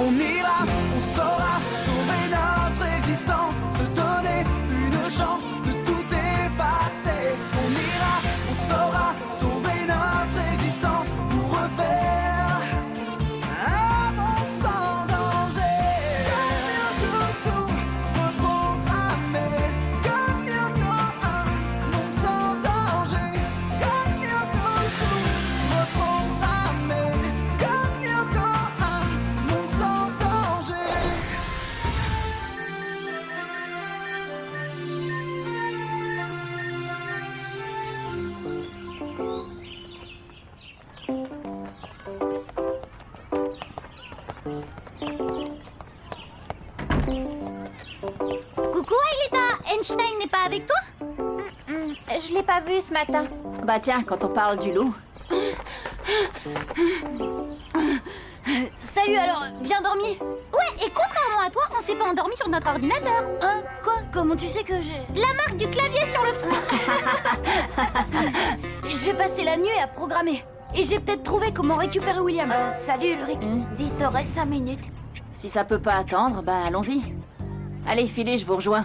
On ira, on saura sauver notre existence, se donner une chance de tout effacer. On ira, on saura sauver notre existence pour refaire un monde sans danger. Tout reprogrammer, gagnons un monde sans danger. Gagnons tout reprogrammer, gagnons un monde sans danger. Coucou Aelita, Einstein n'est pas avec toi? Je l'ai pas vu ce matin. Bah tiens, quand on parle du loup. Salut alors, bien dormi? Ouais, et contrairement à toi, on s'est pas endormi sur notre ordinateur. Quoi? Comment tu sais que j'ai... La marque du clavier sur le front. J'ai passé la nuit à programmer. Et j'ai peut-être trouvé comment récupérer William. Salut Ulrich. Dis, t'aurais 5 minutes. Si ça peut pas attendre, bah allons-y. Allez, filez, je vous rejoins.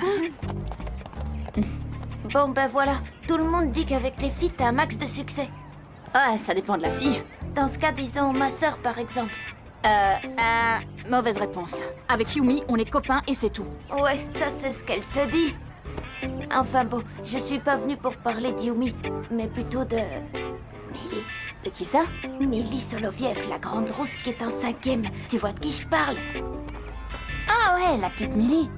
Bon, ben voilà. Tout le monde dit qu'avec les filles, t'as un max de succès. Ah, ça dépend de la fille. Dans ce cas, disons ma sœur, par exemple. Mauvaise réponse. Avec Yumi, on est copains et c'est tout. Ouais, ça, c'est ce qu'elle te dit. Enfin bon, je suis pas venue pour parler d'Yumi, mais plutôt de... Millie. De qui ça? Millie Soloviev, la grande rousse qui est en 5e. Tu vois de qui je parle? Ah ouais, la petite Millie.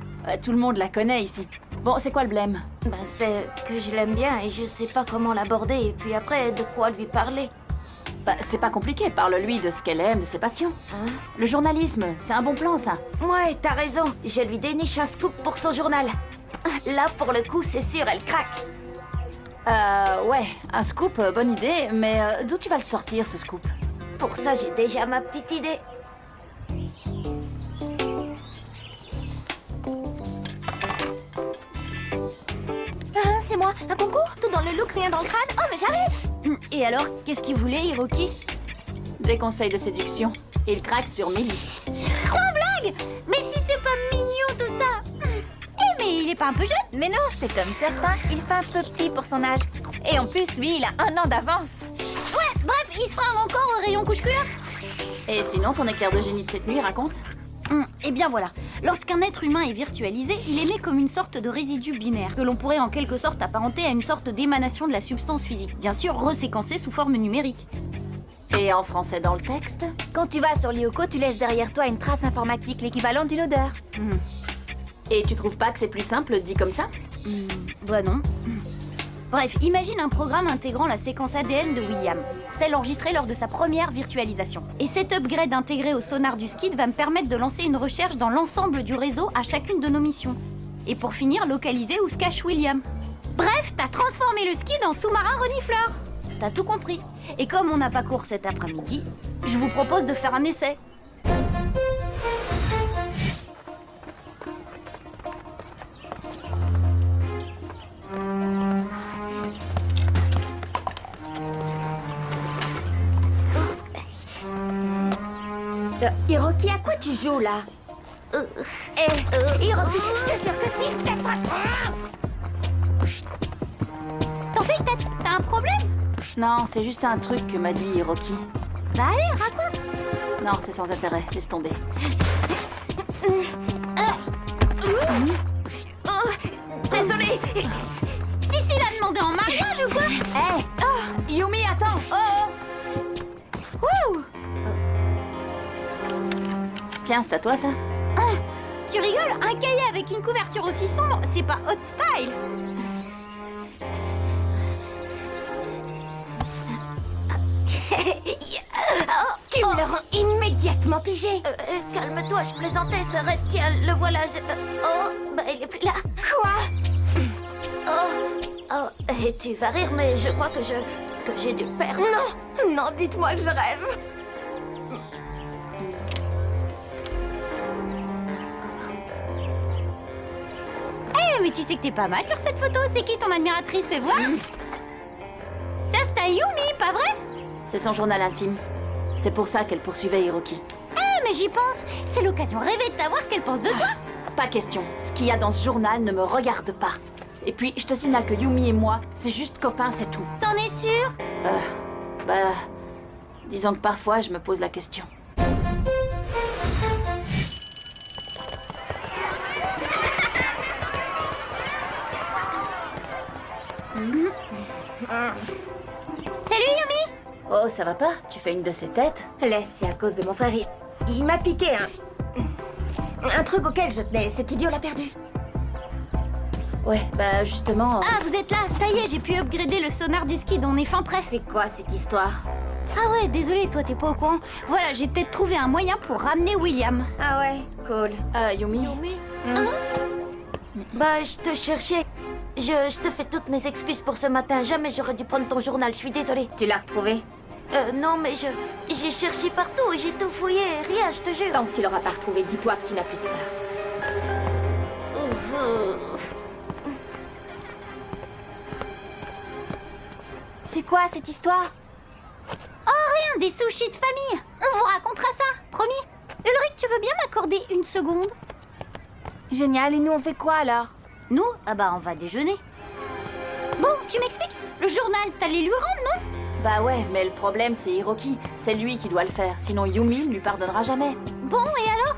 Tout le monde la connaît ici. Bon, c'est quoi le blême? Ben, c'est que je l'aime bien et je sais pas comment l'aborder, et puis après, de quoi lui parler. Bah, c'est pas compliqué, parle-lui de ce qu'elle aime, de ses passions. Hein? Le journalisme, c'est un bon plan, ça. Ouais, t'as raison. Je lui déniche un scoop pour son journal. Là, pour le coup, c'est sûr, elle craque. Ouais, un scoop, bonne idée, mais d'où tu vas le sortir, ce scoop? Pour ça, j'ai déjà ma petite idée. C'est moi, un concours? Tout dans le look, rien dans le crâne? Oh, mais j'arrive! Et alors, qu'est-ce qu'il voulait, Hiroki? Des conseils de séduction. Il craque sur Millie. Sans blague! Mais si c'est pas mignon tout ça! Eh, mais il est pas un peu jeune? Mais non, c'est comme certains, il fait un peu petit pour son âge. Et en plus, lui, il a 1 an d'avance. Ouais, bref, il se fera encore au rayon couche-culotte. Et sinon, ton éclair de génie de cette nuit, raconte? Eh bien voilà, lorsqu'un être humain est virtualisé, il émet comme une sorte de résidu binaire, que l'on pourrait en quelque sorte apparenter à une sorte d'émanation de la substance physique, bien sûr reséquencée sous forme numérique. Et en français dans le texte? Quand tu vas sur Lyoko, tu laisses derrière toi une trace informatique, l'équivalent d'une odeur. Et tu trouves pas que c'est plus simple dit comme ça? Bah non. Bref, imagine un programme intégrant la séquence ADN de William, celle enregistrée lors de sa première virtualisation. Et cet upgrade intégré au sonar du skid va me permettre de lancer une recherche dans l'ensemble du réseau à chacune de nos missions. Et pour finir, localiser où se cache William. Bref, t'as transformé le skid en sous-marin renifleur. T'as tout compris. Et comme on n'a pas cours cet après-midi, je vous propose de faire un essai. Hiroki, à quoi tu joues là? Hiroki, je te jure que si je t'attrape... T'en fais tête, t'as un problème? Non, c'est juste un truc que m'a dit Hiroki. Bah allez, raconte. Non, c'est sans intérêt, laisse tomber. Désolée. Sissi l'a demandé en mariage ou quoi? Hé Yumi, attends! Wouh! Tiens, c'est à toi, ça? Tu rigoles? Un cahier avec une couverture aussi sombre, c'est pas hot style! Tu me le rends immédiatement pigé. Calme-toi, je plaisantais, Sorette. Tiens, le voilà. Oh, bah il est plus là. Quoi? Oh, et tu vas rire, mais je crois que j'ai dû le perdre. Non, dites-moi que je rêve. mais tu sais que t'es pas mal sur cette photo. C'est qui ton admiratrice? Fais voir. Ça, c'est à Yumi, pas vrai? C'est son journal intime. C'est pour ça qu'elle poursuivait Hiroki. Mais j'y pense. C'est l'occasion rêvée de savoir ce qu'elle pense de toi. Pas question. Ce qu'il y a dans ce journal ne me regarde pas. Et puis, je te signale que Yumi et moi, c'est juste copains, c'est tout. T'en es sûr? Disons que parfois, je me pose la question. Salut Yumi. Oh, ça va pas? Tu fais une de ces têtes? Laisse, c'est à cause de mon frère. Il m'a piqué un truc auquel je tenais. Cet idiot l'a perdu. Ouais, bah justement... Ah, vous êtes là. Ça y est, j'ai pu upgrader le sonar du skid. On est fin prêt. C'est quoi cette histoire? Ah ouais, désolé, toi t'es pas au courant. Voilà, j'ai peut-être trouvé un moyen pour ramener William. Ah ouais, cool. Yumi? Bah, je te cherchais. Je te fais toutes mes excuses pour ce matin. Jamais j'aurais dû prendre ton journal, je suis désolée. Tu l'as retrouvé? Non, mais j'ai cherché partout et j'ai tout fouillé. Rien, je te jure. Tant que tu l'auras pas retrouvé, dis-toi que tu n'as plus de sœur. C'est quoi cette histoire? Oh, rien, des sushis de famille. On vous racontera ça, promis. Ulrich, tu veux bien m'accorder une seconde? Génial, et nous on fait quoi alors? Nous? Ah bah, on va déjeuner. Bon, tu m'expliques? Le journal, t'allais lui rendre, non? Bah ouais, mais le problème c'est Hiroki. C'est lui qui doit le faire, sinon Yumi ne lui pardonnera jamais. Bon, et alors?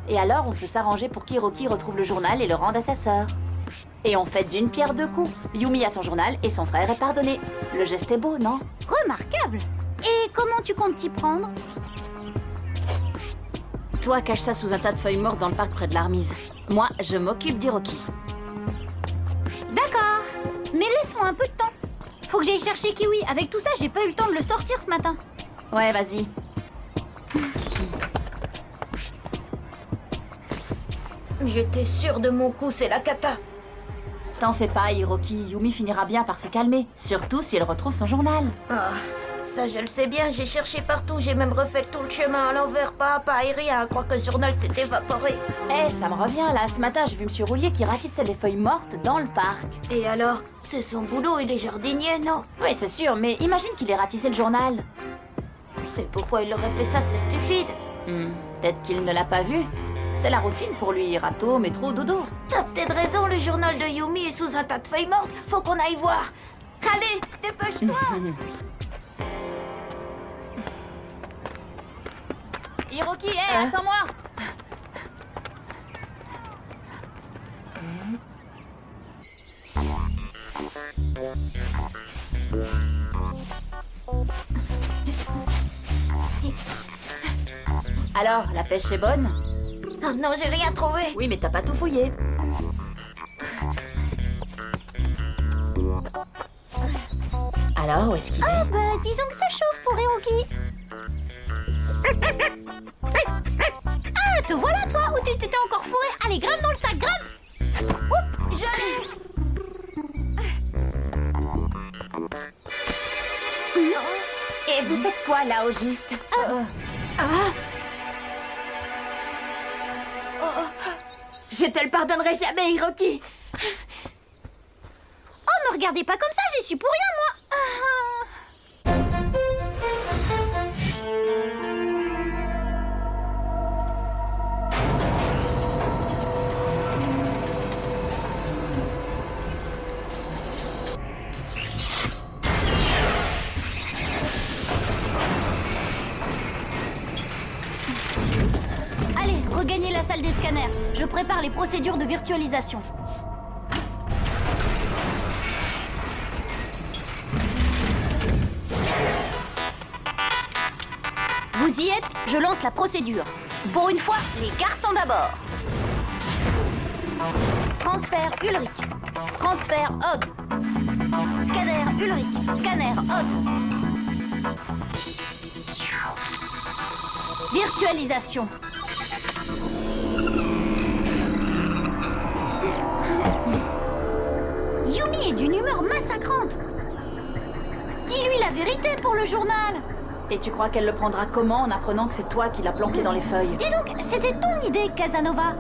Et alors, on peut s'arranger pour qu'Hiroki retrouve le journal et le rende à sa sœur. Et on fait d'une pierre deux coups. Yumi a son journal et son frère est pardonné. Le geste est beau, non? Remarquable. Et comment tu comptes t'y prendre? Toi, cache ça sous un tas de feuilles mortes dans le parc près de l'Armise. Moi, je m'occupe d'Hiroki. D'accord. Mais laisse-moi un peu de temps. Faut que j'aille chercher Kiwi. Avec tout ça, j'ai pas eu le temps de le sortir ce matin. Ouais, vas-y. J'étais sûre de mon coup, c'est la cata. T'en fais pas, Hiroki. Yumi finira bien par se calmer. Surtout si elle retrouve son journal. Ah, ça je le sais bien, j'ai cherché partout, j'ai même refait tout le chemin à l'envers, pas à pas et rien, à croire que le journal s'est évaporé. Ça me revient là. Ce matin, j'ai vu Monsieur Roulier qui ratissait les feuilles mortes dans le parc. Et alors? C'est son boulot, il est jardinier, non? Oui, c'est sûr, mais imagine qu'il ait ratissé le journal. C'est pourquoi il aurait fait ça, c'est stupide. Peut-être qu'il ne l'a pas vu. C'est la routine pour lui, râteau, métro, dodo. T'as peut-être raison, le journal de Yumi est sous un tas de feuilles mortes. Faut qu'on aille voir. Allez, dépêche-toi. Hiroki, attends-moi. Alors, la pêche est bonne? Oh non, j'ai rien trouvé. Oui, mais t'as pas tout fouillé. Alors, où est-ce qu'il est? Ah bah, disons que ça chauffe pour Hiroki. Ah, te voilà toi, où tu t'étais encore fourré. Allez, grimpe dans le sac, grimpe. Oups, j'arrive. Et vous faites quoi là au juste? Je te le pardonnerai jamais, Hiroki. Oh, me regardez pas comme ça, j'y suis pour rien, moi. Allez, regagnez la salle des scanners. Je prépare les procédures de virtualisation. Vous y êtes? Je lance la procédure. Pour une fois, les garçons d'abord. Transfert Ulrich. Transfert Hog. Scanner Ulrich. Scanner Hog. Virtualisation. Yumi est d'une humeur massacrante. Dis-lui la vérité pour le journal. Et tu crois qu'elle le prendra comment en apprenant que c'est toi qui l'as planqué dans les feuilles? Dis donc, c'était ton idée, Casanova.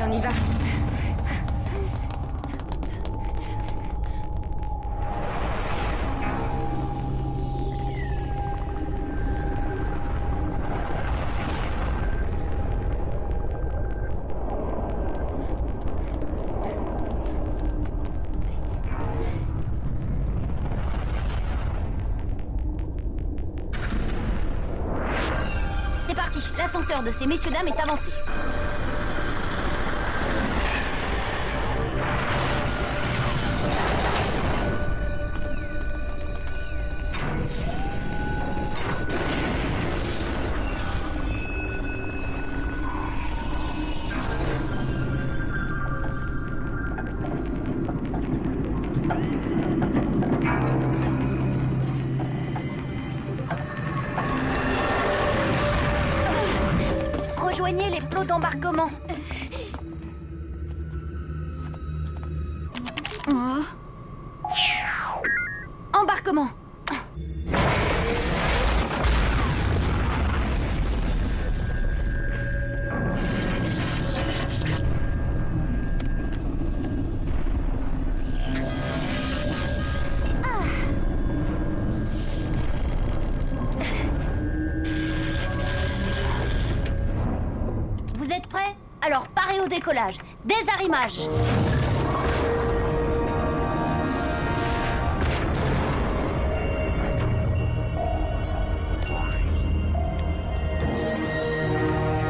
on y va. C'est parti, l'ascenseur de ces messieurs-dames est avancé. Rejoignez les plots d'embarquement. Embarquement. Vous êtes prêts? Alors parez au décollage. Désarrimage.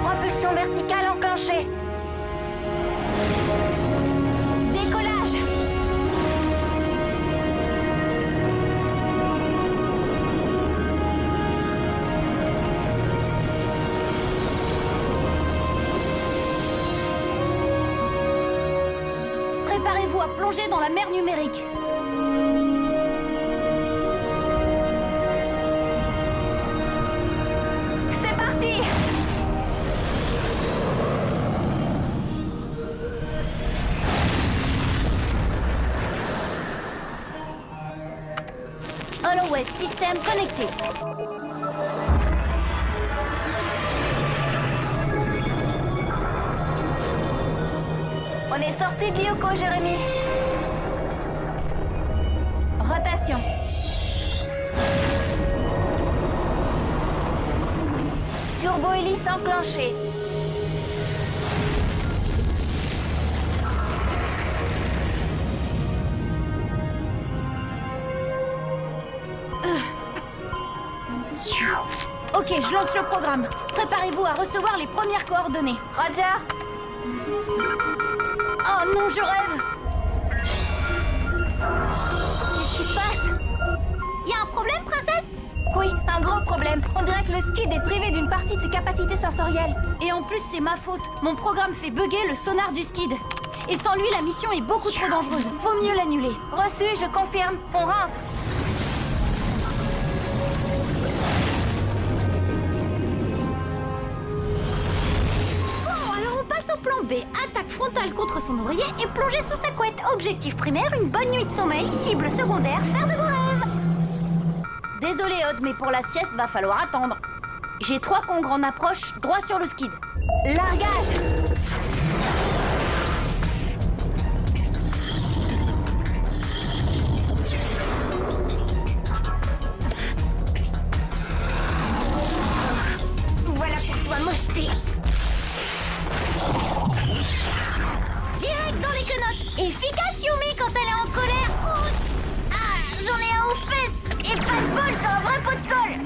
Propulsion verticale enclenchée. Décollage. Préparez-vous à plonger dans la mer numérique. C'est parti! HoloWeb système connecté. On est sorti de Lyoko, Jérémy. Rotation. Turbo-hélice enclenchée. Ok, je lance le programme. Préparez-vous à recevoir les premières coordonnées. Roger. Oh non, je rêve. Qu'est-ce qui se passe? Y a un problème, princesse? Oui, un gros problème. On dirait que le skid est privé d'une partie de ses capacités sensorielles. Et en plus, c'est ma faute. Mon programme fait bugger le sonar du skid. Et sans lui, la mission est beaucoup trop dangereuse. Vaut mieux l'annuler. Reçu, je confirme. On rentre. Au plan B, attaque frontale contre son oreiller et plonger sous sa couette. Objectif primaire, une bonne nuit de sommeil. Cible secondaire, faire de beaux rêves. Désolé Odd, mais pour la sieste, va falloir attendre. J'ai 3 congres en approche, droit sur le skid. Largage. Voilà pour toi, mocheté. Direct dans les quenottes. Efficace Yumi quand elle est en colère. Ouh. Ah, j'en ai un aux fesses. Et pas de bol, c'est un vrai pot de colle.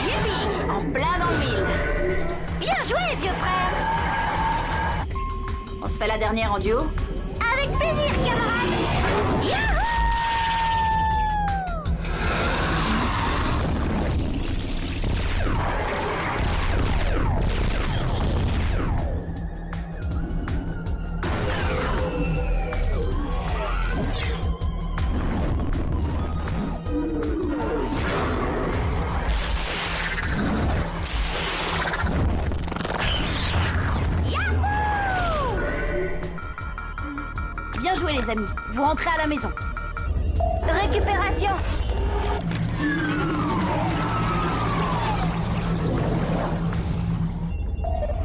Youpi, en plein dans le mille. Bien joué, vieux frère. On se fait la dernière en duo? Avec plaisir, camarade. Yahoo! Bien joué les amis, vous rentrez à la maison. Récupération.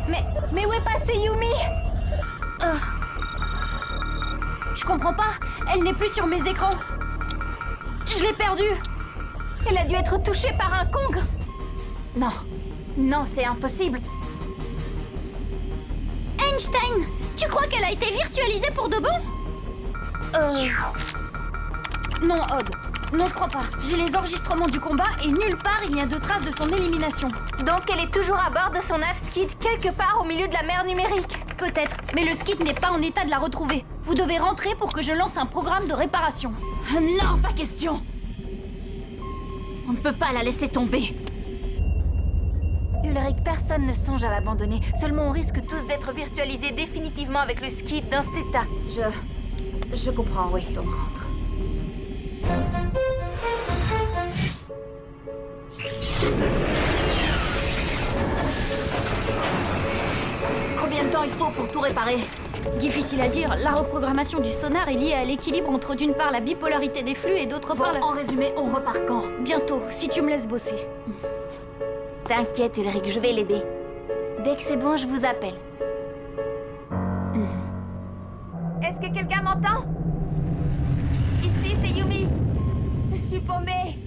Mais où est passée Yumi? Je comprends pas. Elle n'est plus sur mes écrans. Je l'ai perdue. Elle a dû être touchée par un Kong. Non. Non, c'est impossible. Einstein, tu crois qu'elle a été virtualisée pour de bon? Non, Odd. Non, je crois pas. J'ai les enregistrements du combat et nulle part il n'y a de traces de son élimination. Donc elle est toujours à bord de son Skid quelque part au milieu de la mer numérique. Peut-être, mais le Skid n'est pas en état de la retrouver. Vous devez rentrer pour que je lance un programme de réparation. Non, pas question. On ne peut pas la laisser tomber. Ulrich, personne ne songe à l'abandonner. Seulement on risque tous d'être virtualisés définitivement avec le Skid dans cet état. Je comprends, oui, on rentre. Combien de temps il faut pour tout réparer? Difficile à dire, la reprogrammation du sonar est liée à l'équilibre entre d'une part la bipolarité des flux et d'autre part la... En résumé, on repart quand? Bientôt, si tu me laisses bosser. T'inquiète Ulrich, je vais l'aider. Dès que c'est bon, je vous appelle. Est-ce que quelqu'un m'entend? Ici, c'est Yumi. Je suis paumée.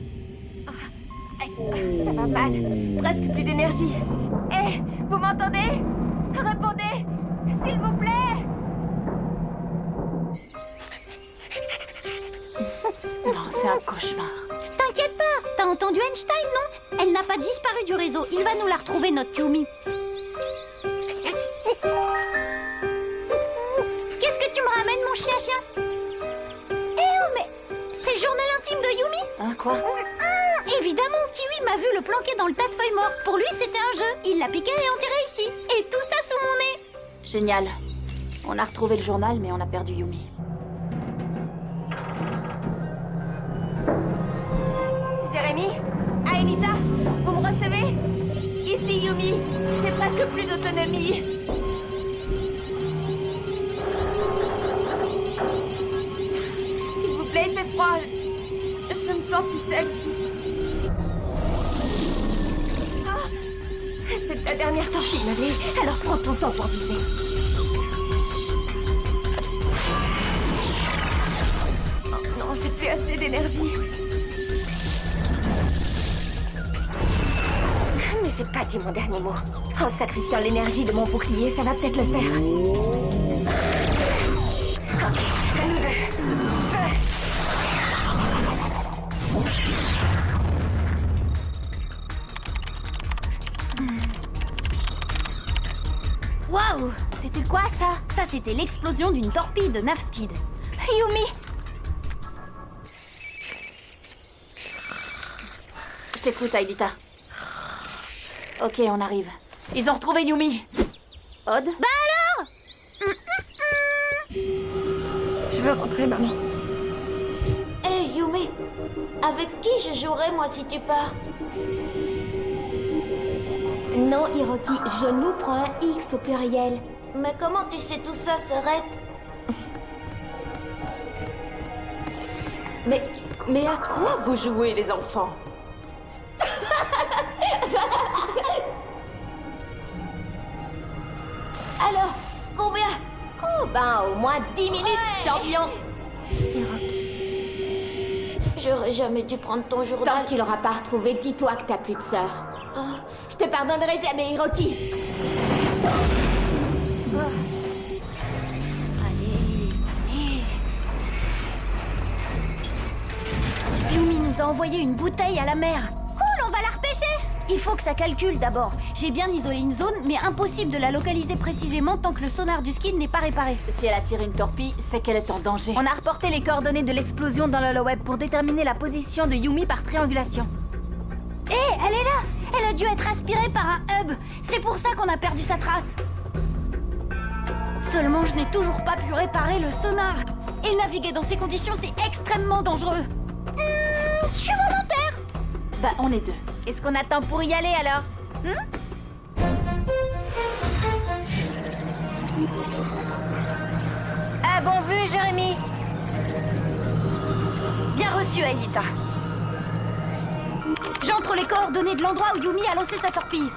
Ça va mal. Presque plus d'énergie. Hé, vous m'entendez? Répondez, s'il vous plaît. Non, c'est un cauchemar. T'inquiète pas, t'as entendu Einstein, non? Elle n'a pas disparu du réseau, il va nous la retrouver, notre Yumi. Qu'est-ce que tu me ramènes, mon chien-chien? Eh oh, mais c'est le journal intime de Yumi? Hein, quoi? Évidemment, Kiwi m'a vu le planquer dans le tas de feuilles mortes. Pour lui, c'était un jeu. Il l'a piqué et enterré ici. Et tout ça sous mon nez. Génial. On a retrouvé le journal, mais on a perdu Yumi. Jérémy? Aelita? Vous me recevez? Ici Yumi. J'ai presque plus d'autonomie. S'il vous plaît, il fait froid. Je me sens si seule ici. C'est ta dernière torpille, Nadé. Alors prends ton temps pour viser. Oh non, j'ai plus assez d'énergie. Mais j'ai pas dit mon dernier mot. En sacrifiant l'énergie de mon bouclier, ça va peut-être le faire. Ok, à nous deux. Waouh! C'était quoi ça? Ça, c'était l'explosion d'une torpille de Navskid. Yumi! Je t'écoute, Aelita. Ok, on arrive. Ils ont retrouvé Yumi. Odd? Bah alors? Je veux rentrer, maman. Hé, Yumi! Avec qui je jouerai, moi, si tu pars? Non, Hiroki, genou prend un X au pluriel. Mais comment tu sais tout ça, Serette? Mais à quoi vous jouez, les enfants? Alors, combien? Oh, ben, au moins 10 minutes, champion! Hiroki. J'aurais jamais dû prendre ton journal. Tant qu'il l'aura pas retrouvé, dis-toi que t'as plus de sœur. Oh, je te pardonnerai jamais, Hiroki. Yumi nous a envoyé une bouteille à la mer. Cool, on va la repêcher. Il faut que ça calcule d'abord. J'ai bien isolé une zone, mais impossible de la localiser précisément tant que le sonar du Skid n'est pas réparé. Si elle a tiré une torpille, c'est qu'elle est en danger. On a reporté les coordonnées de l'explosion dans l'holoweb pour déterminer la position de Yumi par triangulation. Hé, elle est là. Elle a dû être aspirée par un hub. C'est pour ça qu'on a perdu sa trace. Seulement, je n'ai toujours pas pu réparer le sonar. Et naviguer dans ces conditions, c'est extrêmement dangereux. Je suis volontaire. Bah, on est deux. Qu'est-ce qu'on attend pour y aller, alors? Ah, bon vu, Jérémy. Bien reçu, Aelita. J'entre les coordonnées de l'endroit où Yumi a lancé sa torpille.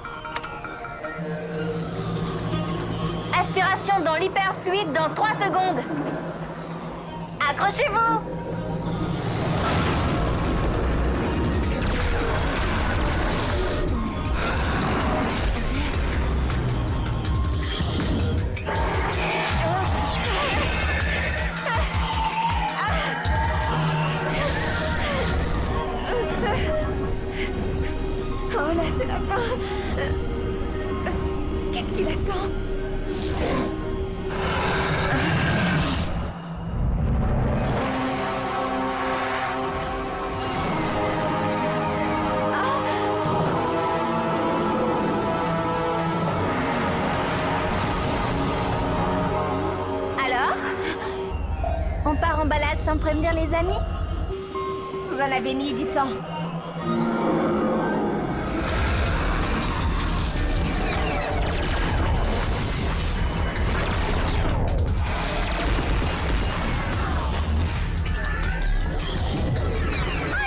Pénétration dans l'hyperfluide dans 3 secondes. Accrochez-vous. Oh là, c'est la fin. Qu'est-ce qu'il attend? Alors? On part en balade sans prévenir les amis? Vous en avez mis du temps.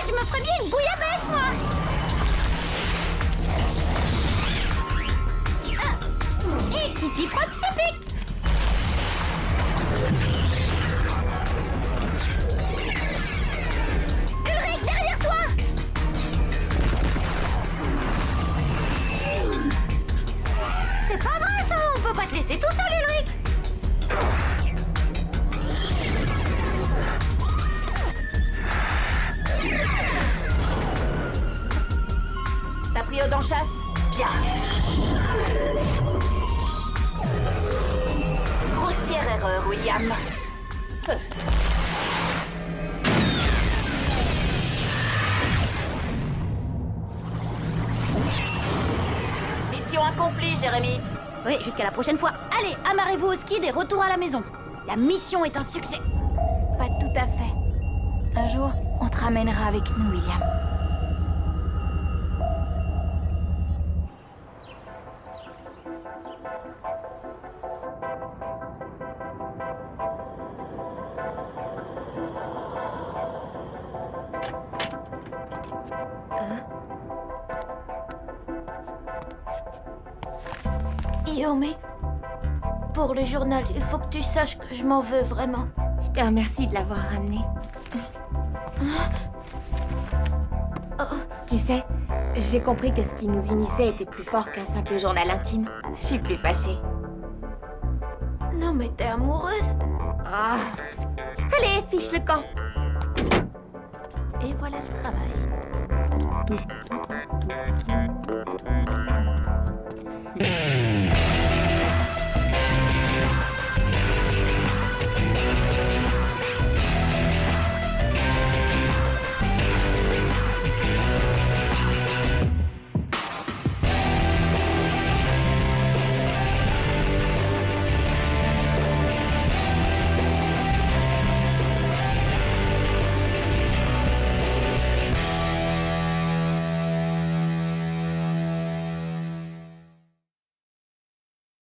Je me ferais bien une bouillabaisse, moi. Et qui s'y frotte s'y pique. Ulrich, derrière toi. C'est pas vrai, ça. On peut pas te laisser tout seul, Ulrich. T'as pris Aude en chasse? Bien. Grossière erreur, William. Feu. Mission accomplie, Jérémy. Oui, jusqu'à la prochaine fois. Allez, amarrez-vous au skid et retour à la maison. La mission est un succès. Pas tout à fait. Un jour, on te ramènera avec nous, William. Yumi, pour le journal, il faut que tu saches que je m'en veux vraiment. Je te remercie de l'avoir ramené. Tu sais, j'ai compris que ce qui nous unissait était plus fort qu'un simple journal intime. Je suis plus fâchée. Non mais t'es amoureuse? Ah. Allez, fiche le camp. Et voilà le travail.